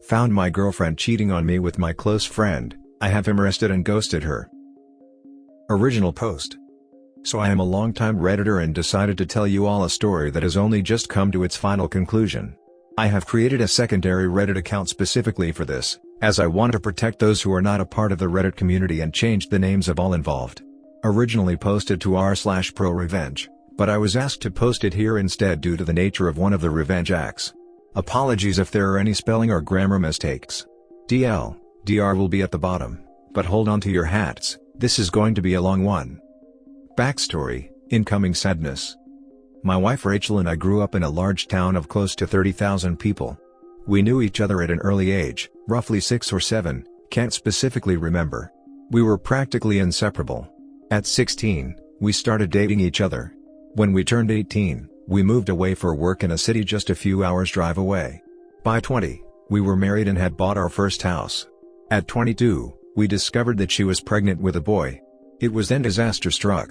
Found my girlfriend cheating on me with my close friend, I have him arrested and ghosted her. Original post. So I am a longtime Redditor and decided to tell you all a story that has only just come to its final conclusion. I have created a secondary Reddit account specifically for this, as I want to protect those who are not a part of the Reddit community and changed the names of all involved. Originally posted to r/pro-revenge, but I was asked to post it here instead due to the nature of one of the revenge acts. Apologies if there are any spelling or grammar mistakes. Dr will be at the bottom, but hold on to your hats, this is going to be a long one. Backstory: incoming sadness. My wife Rachel and I grew up in a large town of close to 30,000 people. We knew each other at an early age, roughly 6 or 7, can't specifically remember. We were practically inseparable. At 16, we started dating each other. When we turned 18, we moved away for work in a city just a few hours drive away. By 20, we were married and had bought our first house. At 22, we discovered that she was pregnant with a boy. It was then disaster struck.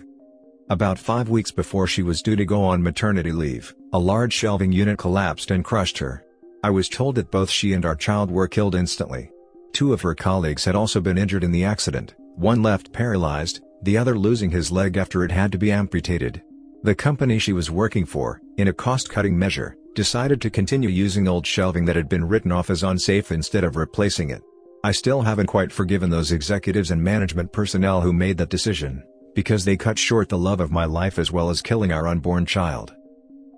About 5 weeks before she was due to go on maternity leave, a large shelving unit collapsed and crushed her. I was told that both she and our child were killed instantly. 2 of her colleagues had also been injured in the accident, one left paralyzed, the other losing his leg after it had to be amputated. The company she was working for, in a cost-cutting measure, decided to continue using old shelving that had been written off as unsafe instead of replacing it. I still haven't quite forgiven those executives and management personnel who made that decision, because they cut short the love of my life as well as killing our unborn child.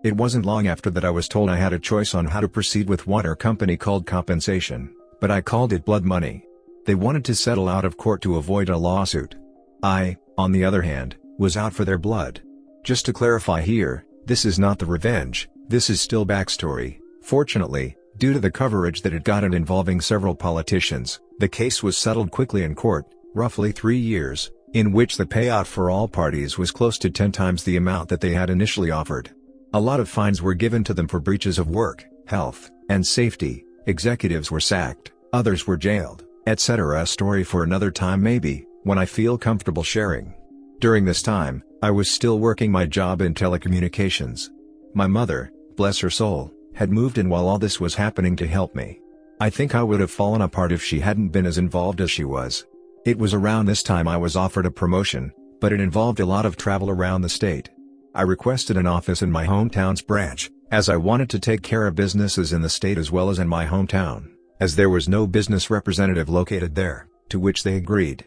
It wasn't long after that I was told I had a choice on how to proceed with what our company called compensation, but I called it blood money. They wanted to settle out of court to avoid a lawsuit. I, on the other hand, was out for their blood. Just to clarify here, this is not the revenge, this is still backstory. Fortunately, due to the coverage that it got and involving several politicians, the case was settled quickly in court, roughly 3 years, in which the payout for all parties was close to 10 times the amount that they had initially offered. A lot of fines were given to them for breaches of work, health, and safety, executives were sacked, others were jailed, etc. A story for another time maybe, when I feel comfortable sharing. During this time, I was still working my job in telecommunications. My mother, bless her soul, had moved in while all this was happening to help me. I think I would have fallen apart if she hadn't been as involved as she was. It was around this time I was offered a promotion, but it involved a lot of travel around the state. I requested an office in my hometown's branch, as I wanted to take care of businesses in the state as well as in my hometown, as there was no business representative located there, to which they agreed.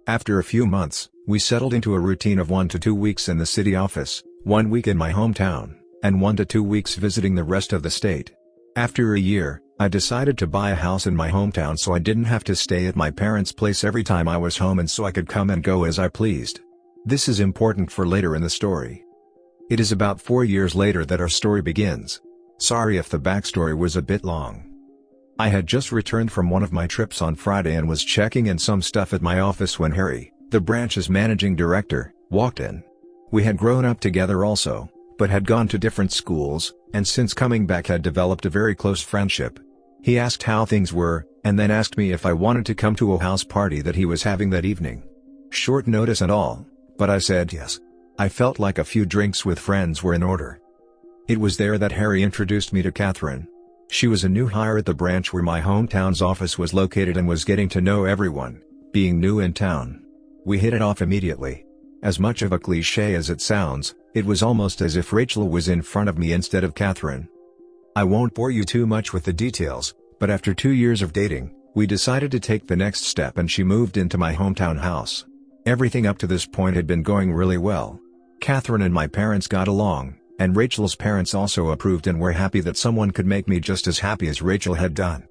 After a few months, we settled into a routine of 1 to 2 weeks in the city office, 1 week in my hometown, and 1 to 2 weeks visiting the rest of the state. After a year, I decided to buy a house in my hometown so I didn't have to stay at my parents' place every time I was home and so I could come and go as I pleased. This is important for later in the story. It is about 4 years later that our story begins. Sorry if the backstory was a bit long. I had just returned from one of my trips on Friday and was checking in some stuff at my office when Harry, the branch's managing director, walked in. We had grown up together also, but had gone to different schools, and since coming back had developed a very close friendship. He asked how things were, and then asked me if I wanted to come to a house party that he was having that evening. Short notice and all, but I said yes. I felt like a few drinks with friends were in order. It was there that Harry introduced me to Catherine. She was a new hire at the branch where my hometown's office was located and was getting to know everyone, being new in town. We hit it off immediately. As much of a cliché as it sounds, it was almost as if Rachel was in front of me instead of Catherine. I won't bore you too much with the details, but after 2 years of dating, we decided to take the next step and she moved into my hometown house. Everything up to this point had been going really well. Catherine and my parents got along, and Rachel's parents also approved and were happy that someone could make me just as happy as Rachel had done.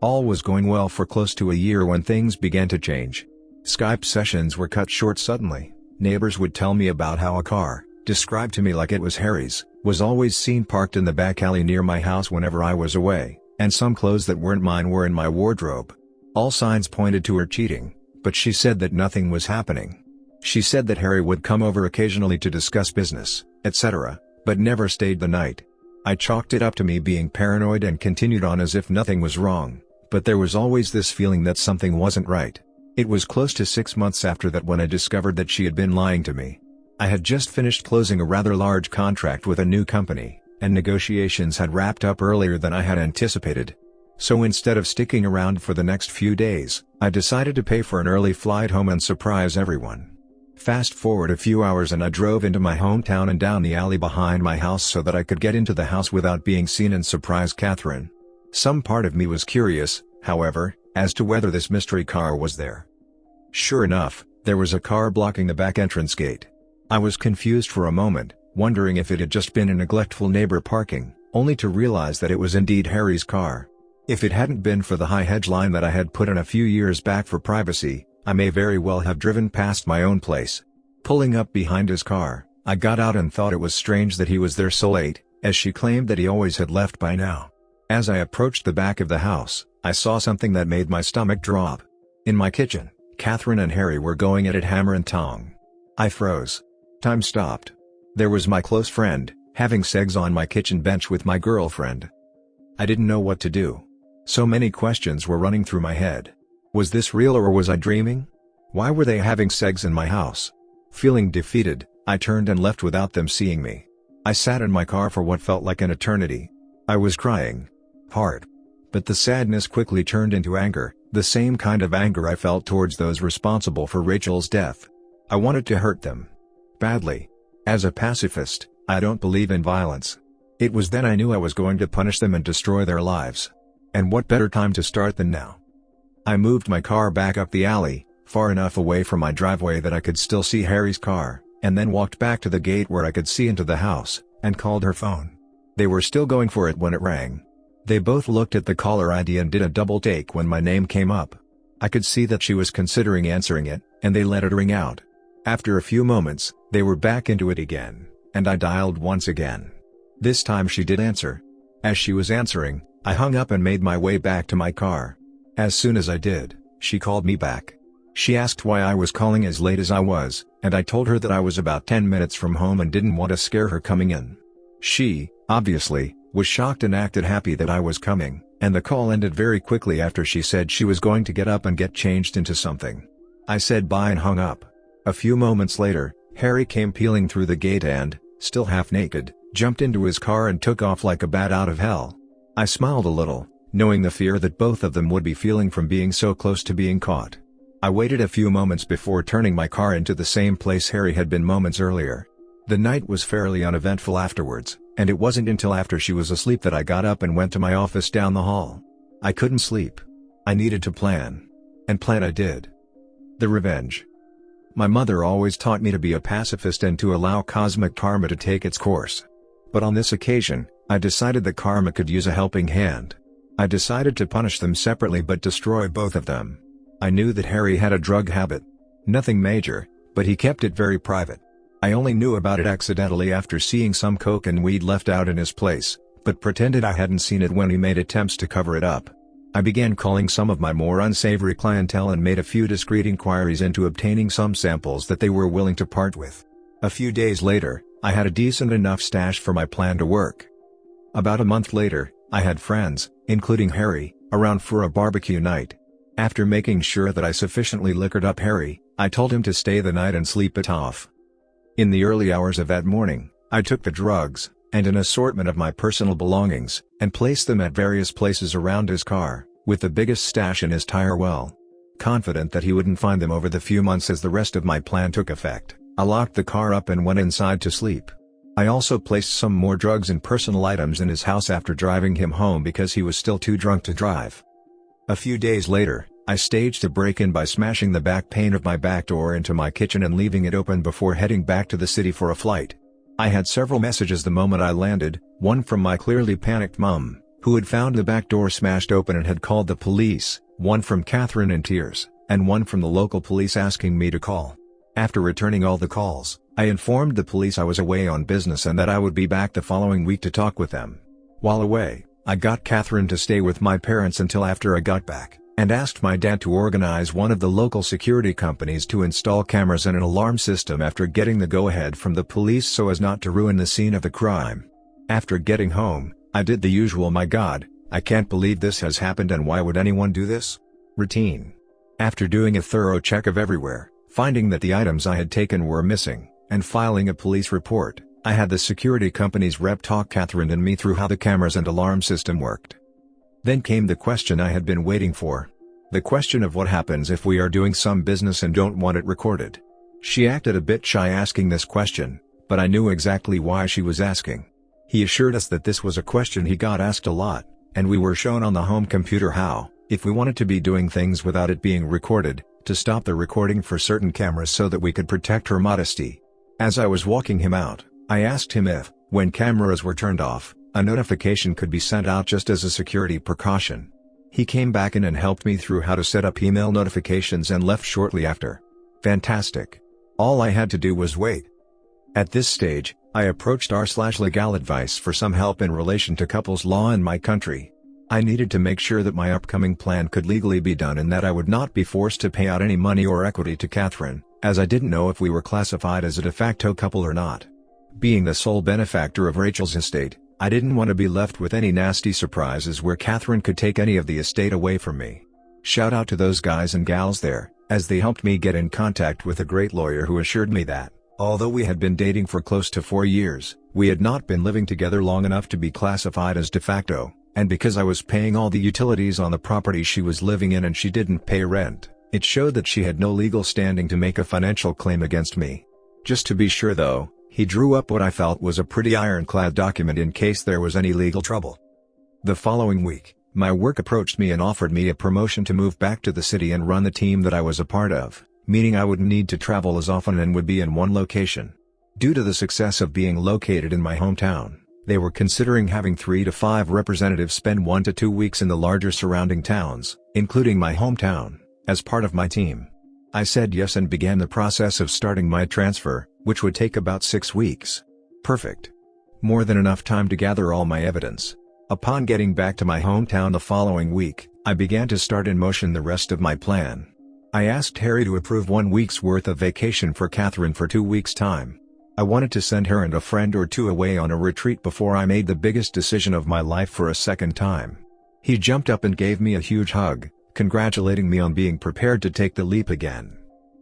All was going well for close to a year when things began to change. Skype sessions were cut short suddenly. Neighbors would tell me about how a car, described to me like it was Harry's, was always seen parked in the back alley near my house whenever I was away, and some clothes that weren't mine were in my wardrobe. All signs pointed to her cheating, but she said that nothing was happening. She said that Harry would come over occasionally to discuss business, etc., but never stayed the night. I chalked it up to me being paranoid and continued on as if nothing was wrong, but there was always this feeling that something wasn't right. It was close to 6 months after that when I discovered that she had been lying to me. I had just finished closing a rather large contract with a new company, and negotiations had wrapped up earlier than I had anticipated. So instead of sticking around for the next few days, I decided to pay for an early flight home and surprise everyone. Fast forward a few hours and I drove into my hometown and down the alley behind my house so that I could get into the house without being seen and surprise Catherine. Some part of me was curious, however, as to whether this mystery car was there. Sure enough, there was a car blocking the back entrance gate. I was confused for a moment, wondering if it had just been a neglectful neighbor parking, only to realize that it was indeed Harry's car. If it hadn't been for the high hedge line that I had put in a few years back for privacy, I may very well have driven past my own place. Pulling up behind his car, I got out and thought it was strange that he was there so late, as she claimed that he always had left by now. As I approached the back of the house, I saw something that made my stomach drop. In my kitchen, Catherine and Harry were going at it hammer and tong. I froze. Time stopped. There was my close friend, having sex on my kitchen bench with my girlfriend. I didn't know what to do. So many questions were running through my head. Was this real or was I dreaming? Why were they having sex in my house? Feeling defeated, I turned and left without them seeing me. I sat in my car for what felt like an eternity. I was crying hard. But the sadness quickly turned into anger, the same kind of anger I felt towards those responsible for Rachel's death. I wanted to hurt them. Badly. As a pacifist, I don't believe in violence. It was then I knew I was going to punish them and destroy their lives. And what better time to start than now? I moved my car back up the alley, far enough away from my driveway that I could still see Harry's car, and then walked back to the gate where I could see into the house, and called her phone. They were still going for it when it rang. They both looked at the caller ID and did a double take when my name came up. I could see that she was considering answering it, and they let it ring out. After a few moments, they were back into it again, and I dialed once again. This time she did answer. As she was answering, I hung up and made my way back to my car. As soon as I did, she called me back. She asked why I was calling as late as I was, and I told her that I was about 10 minutes from home and didn't want to scare her coming in. She, obviously, was shocked and acted happy that I was coming, and the call ended very quickly after she said she was going to get up and get changed into something. I said bye and hung up. A few moments later, Harry came peeling through the gate and, still half naked, jumped into his car and took off like a bat out of hell. I smiled a little, knowing the fear that both of them would be feeling from being so close to being caught. I waited a few moments before turning my car into the same place Harry had been moments earlier. The night was fairly uneventful afterwards, and it wasn't until after she was asleep that I got up and went to my office down the hall. I couldn't sleep. I needed to plan. And plan I did. The revenge. My mother always taught me to be a pacifist and to allow cosmic karma to take its course. But on this occasion, I decided that karma could use a helping hand. I decided to punish them separately but destroy both of them. I knew that Harry had a drug habit. Nothing major, but he kept it very private. I only knew about it accidentally after seeing some coke and weed left out in his place, but pretended I hadn't seen it when he made attempts to cover it up. I began calling some of my more unsavory clientele and made a few discreet inquiries into obtaining some samples that they were willing to part with. A few days later, I had a decent enough stash for my plan to work. About a month later, I had friends, including Harry, around for a barbecue night. After making sure that I sufficiently liquored up Harry, I told him to stay the night and sleep it off. In the early hours of that morning, I took the drugs, and an assortment of my personal belongings, and placed them at various places around his car, with the biggest stash in his tire well. Confident that he wouldn't find them over the few months as the rest of my plan took effect, I locked the car up and went inside to sleep. I also placed some more drugs and personal items in his house after driving him home because he was still too drunk to drive. A few days later, I staged a break-in by smashing the back pane of my back door into my kitchen and leaving it open before heading back to the city for a flight. I had several messages the moment I landed, one from my clearly panicked mum, who had found the back door smashed open and had called the police, one from Catherine in tears, and one from the local police asking me to call. After returning all the calls, I informed the police I was away on business and that I would be back the following week to talk with them. While away, I got Catherine to stay with my parents until after I got back, and asked my dad to organize one of the local security companies to install cameras and an alarm system after getting the go-ahead from the police so as not to ruin the scene of the crime. After getting home, I did the usual "my God, I can't believe this has happened and why would anyone do this?" routine. After doing a thorough check of everywhere, finding that the items I had taken were missing, and filing a police report, I had the security company's rep talk Catherine and me through how the cameras and alarm system worked. Then came the question I had been waiting for. The question of what happens if we are doing some business and don't want it recorded. She acted a bit shy asking this question, but I knew exactly why she was asking. He assured us that this was a question he got asked a lot, and we were shown on the home computer how, if we wanted to be doing things without it being recorded, to stop the recording for certain cameras so that we could protect her modesty. As I was walking him out, I asked him if, when cameras were turned off, a notification could be sent out just as a security precaution. He came back in and helped me through how to set up email notifications and left shortly after. Fantastic. All I had to do was wait. At this stage, I approached r/legal advice for some help in relation to couples law in my country. I needed to make sure that my upcoming plan could legally be done and that I would not be forced to pay out any money or equity to Catherine, as I didn't know if we were classified as a de facto couple or not. Being the sole benefactor of Rachel's estate, I didn't want to be left with any nasty surprises where Catherine could take any of the estate away from me. Shout out to those guys and gals there, as they helped me get in contact with a great lawyer who assured me that, although we had been dating for close to 4 years, we had not been living together long enough to be classified as de facto, and because I was paying all the utilities on the property she was living in and she didn't pay rent, it showed that she had no legal standing to make a financial claim against me. Just to be sure though, he drew up what I felt was a pretty ironclad document in case there was any legal trouble. The following week, my work approached me and offered me a promotion to move back to the city and run the team that I was a part of, meaning I wouldn't need to travel as often and would be in one location. Due to the success of being located in my hometown, they were considering having 3 to 5 representatives spend 1 to 2 weeks in the larger surrounding towns, including my hometown, as part of my team. I said yes and began the process of starting my transfer, which would take about 6 weeks. Perfect. More than enough time to gather all my evidence. Upon getting back to my hometown the following week, I began to start in motion the rest of my plan. I asked Harry to approve 1 week's worth of vacation for Catherine for 2 weeks' time. I wanted to send her and a friend or two away on a retreat before I made the biggest decision of my life for a second time. He jumped up and gave me a huge hug, congratulating me on being prepared to take the leap again.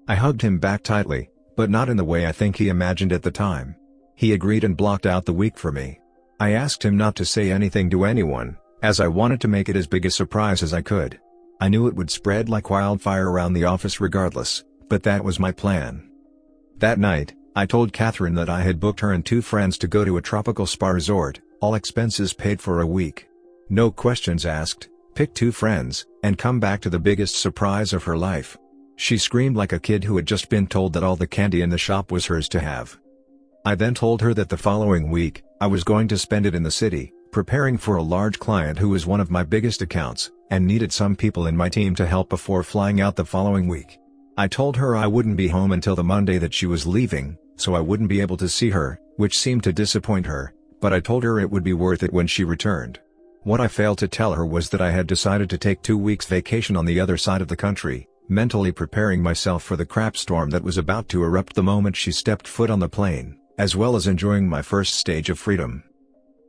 I hugged him back tightly, but not in the way I think he imagined at the time. He agreed and blocked out the week for me. I asked him not to say anything to anyone, as I wanted to make it as big a surprise as I could. I knew it would spread like wildfire around the office regardless, but that was my plan. That night, I told Catherine that I had booked her and 2 friends to go to a tropical spa resort, all expenses paid for a week. No questions asked, pick 2 friends, and come back to the biggest surprise of her life. She screamed like a kid who had just been told that all the candy in the shop was hers to have. I then told her that the following week, I was going to spend it in the city, preparing for a large client who was one of my biggest accounts, and needed some people in my team to help before flying out the following week. I told her I wouldn't be home until the Monday that she was leaving, so I wouldn't be able to see her, which seemed to disappoint her, but I told her it would be worth it when she returned. What I failed to tell her was that I had decided to take 2 weeks vacation on the other side of the country, mentally preparing myself for the crap storm that was about to erupt the moment she stepped foot on the plane, as well as enjoying my first stage of freedom.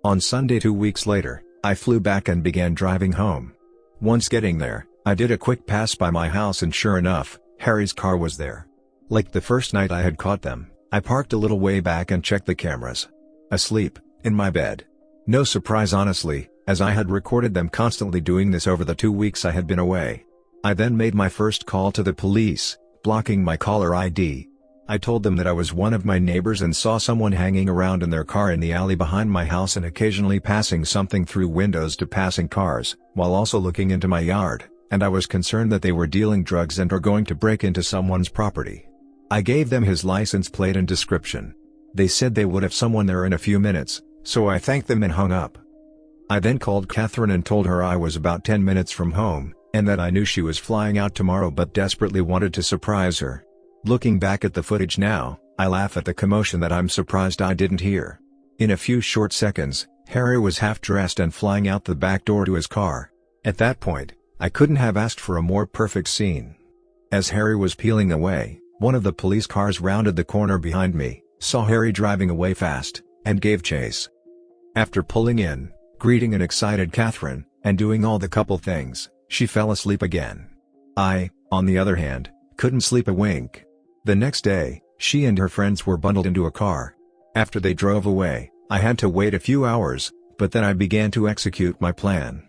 On Sunday 2 weeks later, I flew back and began driving home. Once getting there, I did a quick pass by my house and sure enough, Harry's car was there. Like the first night I had caught them, I parked a little way back and checked the cameras. Asleep, in my bed. No surprise honestly, as I had recorded them constantly doing this over the 2 weeks I had been away. I then made my first call to the police, blocking my caller ID. I told them that I was one of my neighbors and saw someone hanging around in their car in the alley behind my house and occasionally passing something through windows to passing cars, while also looking into my yard, and I was concerned that they were dealing drugs and or going to break into someone's property. I gave them his license plate and description. They said they would have someone there in a few minutes, so I thanked them and hung up. I then called Catherine and told her I was about 10 minutes from home, and that I knew she was flying out tomorrow but desperately wanted to surprise her. Looking back at the footage now, I laugh at the commotion that I'm surprised I didn't hear. In a few short seconds, Harry was half dressed and flying out the back door to his car. At that point, I couldn't have asked for a more perfect scene. As Harry was peeling away, one of the police cars rounded the corner behind me, saw Harry driving away fast, and gave chase. After pulling in, greeting an excited Catherine, and doing all the couple things, she fell asleep again. I, on the other hand, couldn't sleep a wink. The next day, she and her friends were bundled into a car. After they drove away, I had to wait a few hours, but then I began to execute my plan.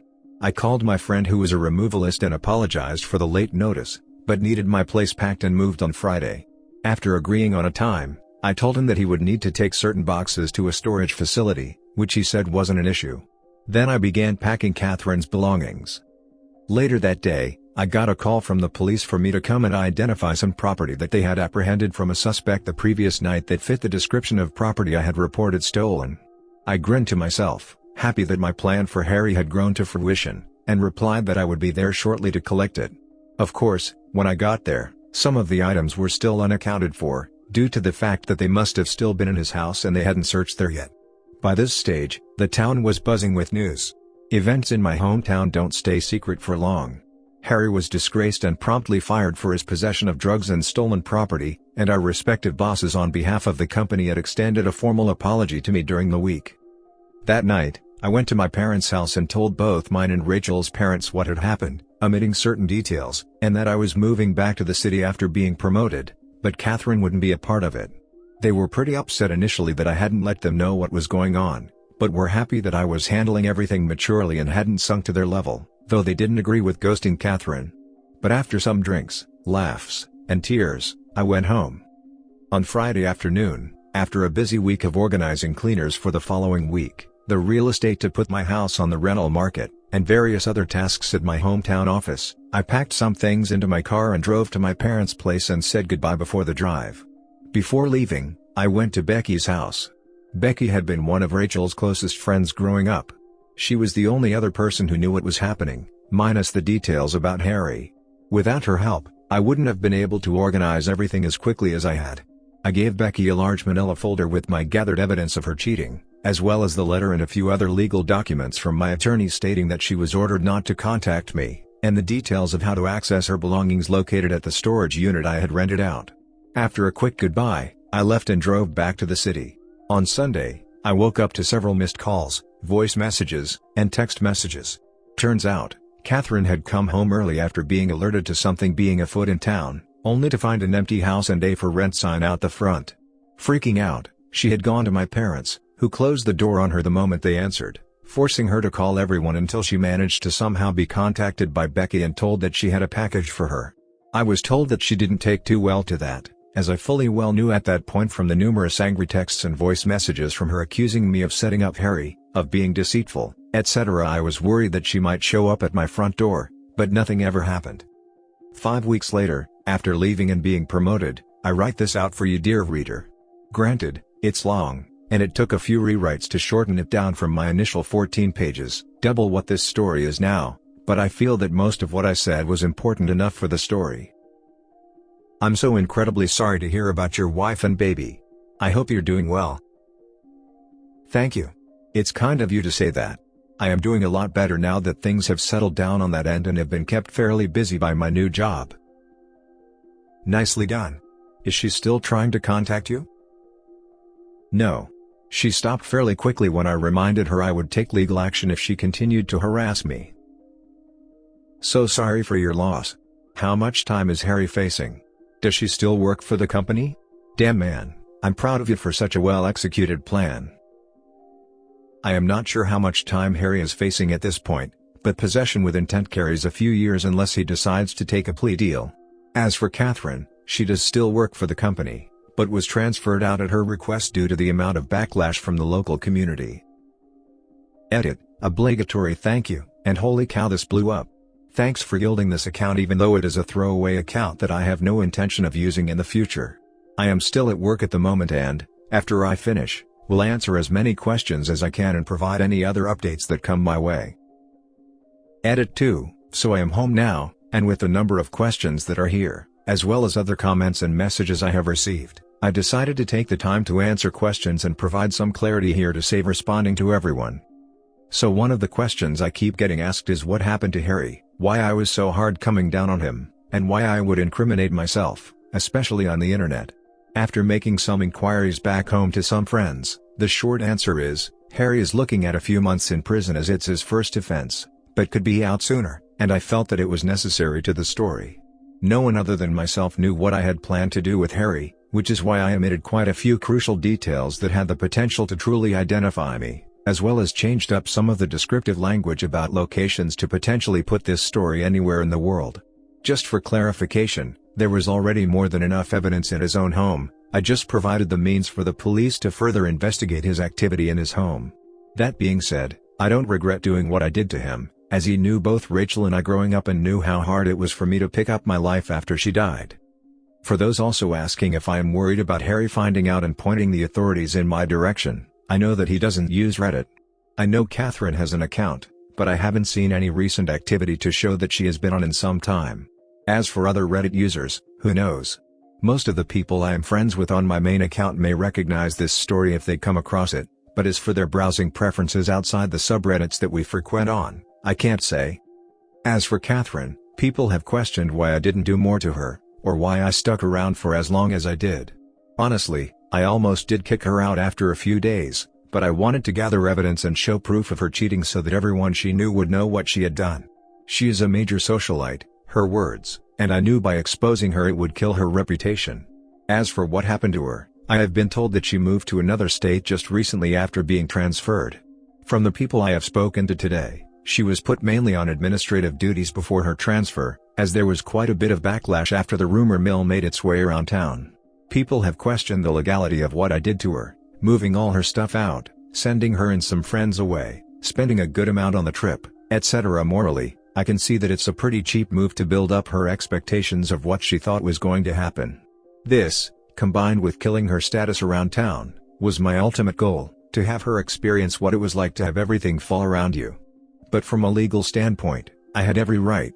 I called my friend who was a removalist and apologized for the late notice, but needed my place packed and moved on Friday. After agreeing on a time, I told him that he would need to take certain boxes to a storage facility, which he said wasn't an issue. Then I began packing Catherine's belongings. Later that day, I got a call from the police for me to come and identify some property that they had apprehended from a suspect the previous night that fit the description of property I had reported stolen. I grinned to myself, happy that my plan for Harry had grown to fruition, and replied that I would be there shortly to collect it. Of course, when I got there, some of the items were still unaccounted for, due to the fact that they must have still been in his house and they hadn't searched there yet. By this stage, the town was buzzing with news. Events in my hometown don't stay secret for long. Harry was disgraced and promptly fired for his possession of drugs and stolen property, and our respective bosses on behalf of the company had extended a formal apology to me during the week. That night, I went to my parents' house and told both mine and Rachel's parents what had happened, omitting certain details, and that I was moving back to the city after being promoted, but Catherine wouldn't be a part of it. They were pretty upset initially that I hadn't let them know what was going on, but were happy that I was handling everything maturely and hadn't sunk to their level, though they didn't agree with ghosting Catherine. But after some drinks, laughs, and tears, I went home. On Friday afternoon, after a busy week of organizing cleaners for the following week, the real estate to put my house on the rental market, and various other tasks at my hometown office, I packed some things into my car and drove to my parents' place and said goodbye before the drive. Before leaving, I went to Becky's house. Becky had been one of Rachel's closest friends growing up. She was the only other person who knew what was happening, minus the details about Harry. Without her help, I wouldn't have been able to organize everything as quickly as I had. I gave Becky a large manila folder with my gathered evidence of her cheating, as well as the letter and a few other legal documents from my attorney stating that she was ordered not to contact me, and the details of how to access her belongings located at the storage unit I had rented out. After a quick goodbye, I left and drove back to the city. On Sunday, I woke up to several missed calls, voice messages, and text messages. Turns out, Catherine had come home early after being alerted to something being afoot in town, only to find an empty house and a for rent sign out the front. Freaking out, she had gone to my parents, who closed the door on her the moment they answered, forcing her to call everyone until she managed to somehow be contacted by Becky and told that she had a package for her. I was told that she didn't take too well to that, as I fully well knew at that point from the numerous angry texts and voice messages from her accusing me of setting up Harry, of being deceitful, etc. I was worried that she might show up at my front door, but nothing ever happened. 5 weeks later, after leaving and being promoted, I write this out for you, dear reader. Granted, it's long, and it took a few rewrites to shorten it down from my initial 14 pages, double what this story is now, but I feel that most of what I said was important enough for the story. I'm so incredibly sorry to hear about your wife and baby. I hope you're doing well. Thank you. It's kind of you to say that. I am doing a lot better now that things have settled down on that end and have been kept fairly busy by my new job. Nicely done. Is she still trying to contact you? No. She stopped fairly quickly when I reminded her I would take legal action if she continued to harass me. So sorry for your loss. How much time is Harry facing? Does she still work for the company? Damn man, I'm proud of you for such a well-executed plan. I am not sure how much time Harry is facing at this point, but possession with intent carries a few years unless he decides to take a plea deal. As for Catherine, she does still work for the company, but was transferred out at her request due to the amount of backlash from the local community. Edit, obligatory thank you, and holy cow this blew up. Thanks for yielding this account even though it is a throwaway account that I have no intention of using in the future. I am still at work at the moment and, after I finish, will answer as many questions as I can and provide any other updates that come my way. Edit 2, so I am home now, and with the number of questions that are here, as well as other comments and messages I have received, I decided to take the time to answer questions and provide some clarity here to save responding to everyone. So one of the questions I keep getting asked is what happened to Harry, why I was so hard coming down on him, and why I would incriminate myself, especially on the internet. After making some inquiries back home to some friends, the short answer is, Harry is looking at a few months in prison as it's his first offense, but could be out sooner, and I felt that it was necessary to the story. No one other than myself knew what I had planned to do with Harry, which is why I omitted quite a few crucial details that had the potential to truly identify me, as well as changed up some of the descriptive language about locations to potentially put this story anywhere in the world. Just for clarification, there was already more than enough evidence in his own home. I just provided the means for the police to further investigate his activity in his home. That being said, I don't regret doing what I did to him, as he knew both Rachel and I growing up and knew how hard it was for me to pick up my life after she died. For those also asking if I am worried about Harry finding out and pointing the authorities in my direction, I know that he doesn't use Reddit. I know Catherine has an account, but I haven't seen any recent activity to show that she has been on in some time. As for other Reddit users, who knows? Most of the people I am friends with on my main account may recognize this story if they come across it, but as for their browsing preferences outside the subreddits that we frequent on, I can't say. As for Catherine, people have questioned why I didn't do more to her, or why I stuck around for as long as I did. Honestly, I almost did kick her out after a few days, but I wanted to gather evidence and show proof of her cheating so that everyone she knew would know what she had done. She is a major socialite, her words, and I knew by exposing her it would kill her reputation. As for what happened to her, I have been told that she moved to another state just recently after being transferred. From the people I have spoken to today, she was put mainly on administrative duties before her transfer, as there was quite a bit of backlash after the rumor mill made its way around town. People have questioned the legality of what I did to her, moving all her stuff out, sending her and some friends away, spending a good amount on the trip, etc. Morally, I can see that it's a pretty cheap move to build up her expectations of what she thought was going to happen. This, combined with killing her status around town, was my ultimate goal, to have her experience what it was like to have everything fall around you. But from a legal standpoint, I had every right.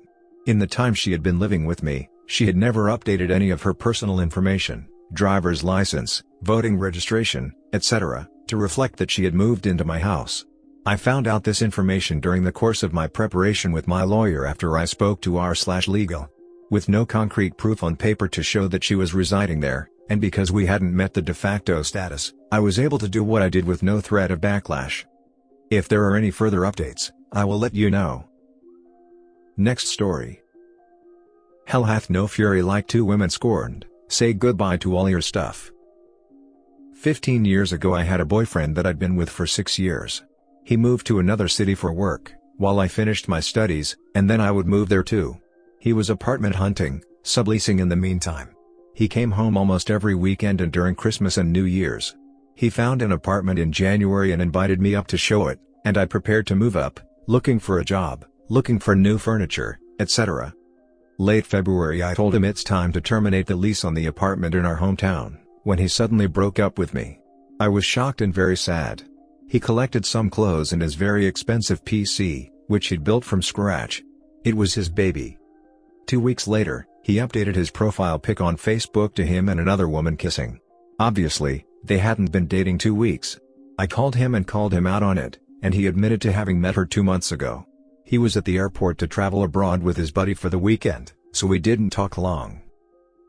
In the time she had been living with me, she had never updated any of her personal information, driver's license, voting registration, etc., to reflect that she had moved into my house. I found out this information during the course of my preparation with my lawyer after I spoke to r/legal. With no concrete proof on paper to show that she was residing there, and because we hadn't met the de facto status, I was able to do what I did with no threat of backlash. If there are any further updates, I will let you know. Next story. Hell hath no fury like two women scorned, say goodbye to all your stuff. 15 years ago I had a boyfriend that I'd been with for 6 years. He moved to another city for work, while I finished my studies, and then I would move there too. He was apartment hunting, subleasing in the meantime. He came home almost every weekend and during Christmas and New Year's. He found an apartment in January and invited me up to show it, and I prepared to move up, looking for a job, looking for new furniture, etc. Late February I told him it's time to terminate the lease on the apartment in our hometown, when he suddenly broke up with me. I was shocked and very sad. He collected some clothes and his very expensive PC, which he'd built from scratch. It was his baby. 2 weeks later, he updated his profile pic on Facebook to him and another woman kissing. Obviously, they hadn't been dating 2 weeks. I called him and called him out on it, and he admitted to having met her 2 months ago. He was at the airport to travel abroad with his buddy for the weekend, so we didn't talk long.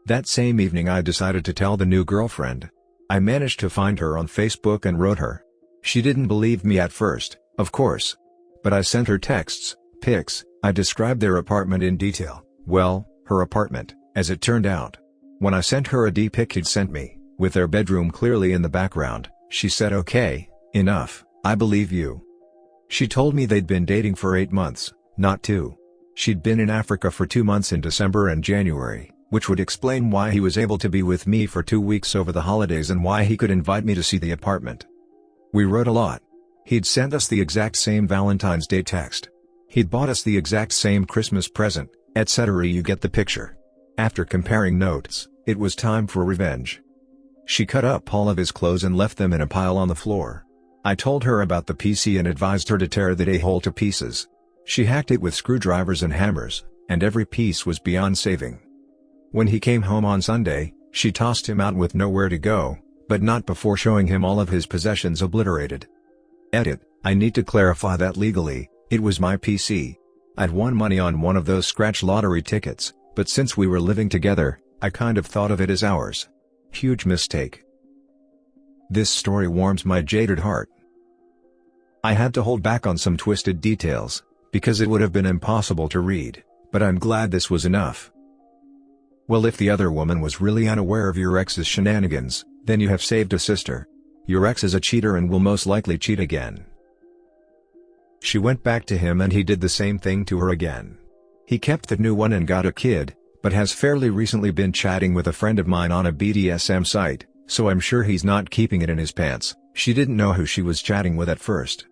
That same evening I decided to tell the new girlfriend. I managed to find her on Facebook and wrote her. She didn't believe me at first, of course. But I sent her texts, pics, I described their apartment in detail, well, her apartment, as it turned out. When I sent her a D-pic he'd sent me, with their bedroom clearly in the background, she said okay, enough, I believe you. She told me they'd been dating for 8 months, not 2. She'd been in Africa for 2 months in December and January, which would explain why he was able to be with me for 2 weeks over the holidays and why he could invite me to see the apartment. We wrote a lot. He'd sent us the exact same Valentine's Day text. He'd bought us the exact same Christmas present, etc. You get the picture. After comparing notes, it was time for revenge. She cut up all of his clothes and left them in a pile on the floor. I told her about the PC and advised her to tear that a-hole to pieces. She hacked it with screwdrivers and hammers, and every piece was beyond saving. When he came home on Sunday, she tossed him out with nowhere to go, but not before showing him all of his possessions obliterated. Edit, I need to clarify that legally, it was my PC. I'd won money on one of those scratch lottery tickets, but since we were living together, I kind of thought of it as ours. Huge mistake. This story warms my jaded heart. I had to hold back on some twisted details, because it would have been impossible to read, but I'm glad this was enough. Well, if the other woman was really unaware of your ex's shenanigans, then you have saved a sister. Your ex is a cheater and will most likely cheat again. She went back to him and he did the same thing to her again. He kept the new one and got a kid, but has fairly recently been chatting with a friend of mine on a BDSM site, so I'm sure he's not keeping it in his pants. She didn't know who she was chatting with at first.